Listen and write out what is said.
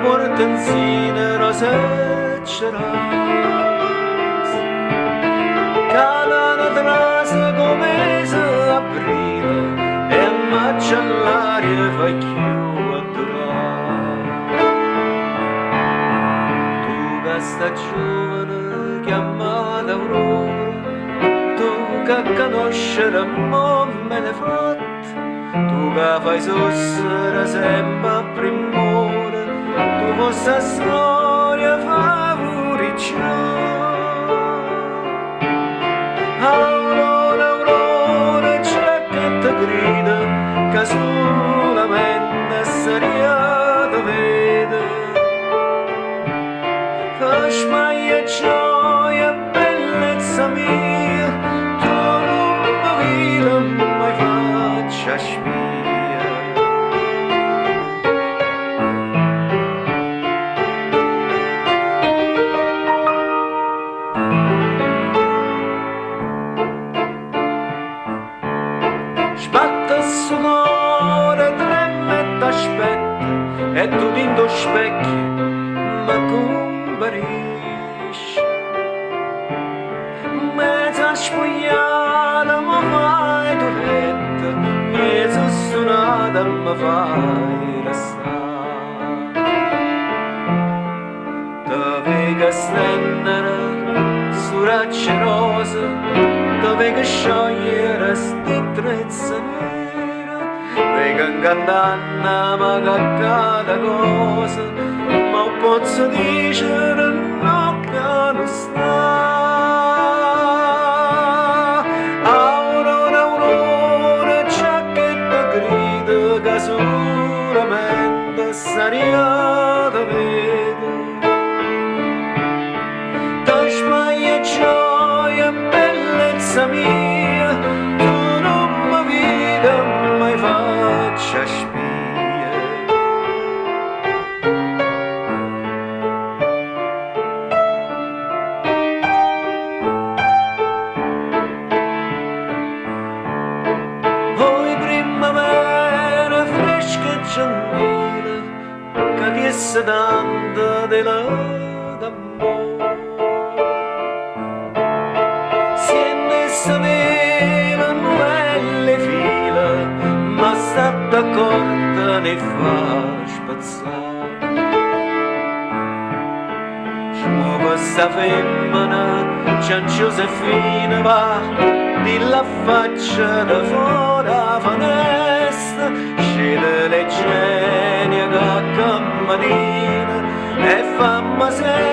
portenzina rosaccia calano trase come se aprile e a maggio all'aria fa più addurare tu che sta giovane chiamata Aurora tu che conoscere mo me ne fatta tu che fai sossere sempre a primore tu questa storia favoriccia Aurora, Aurora, c'è che ti grida che solamente saria da vede che smaglia gioia bellezza mia tu non mi vedi mai faccia spia sbatte su cuore trema e t'aspetta e tu dindo specchio ma comparisci mezza spogliata mi fai doretta mezza suonata mi fai restare dove che stendere su racce rose dove che sciogliere sti trezza nera vega in candanna ma caccata cosa ma posso dicere no che non sta Aurora, Aurora c'è che ti grida che solamente saria da vede ti smaglia gioia bellezza mia tu non mi vedi mai faccia spia poi primavera fresca e gentile che chiesse tanto della d'amore sapeva le fila ma sta d'accordo ne fa spazzare smuove sta femmina Gian Giuseppina va di la faccia da fuori a finestra scende le genie che cammattina e fammi sempre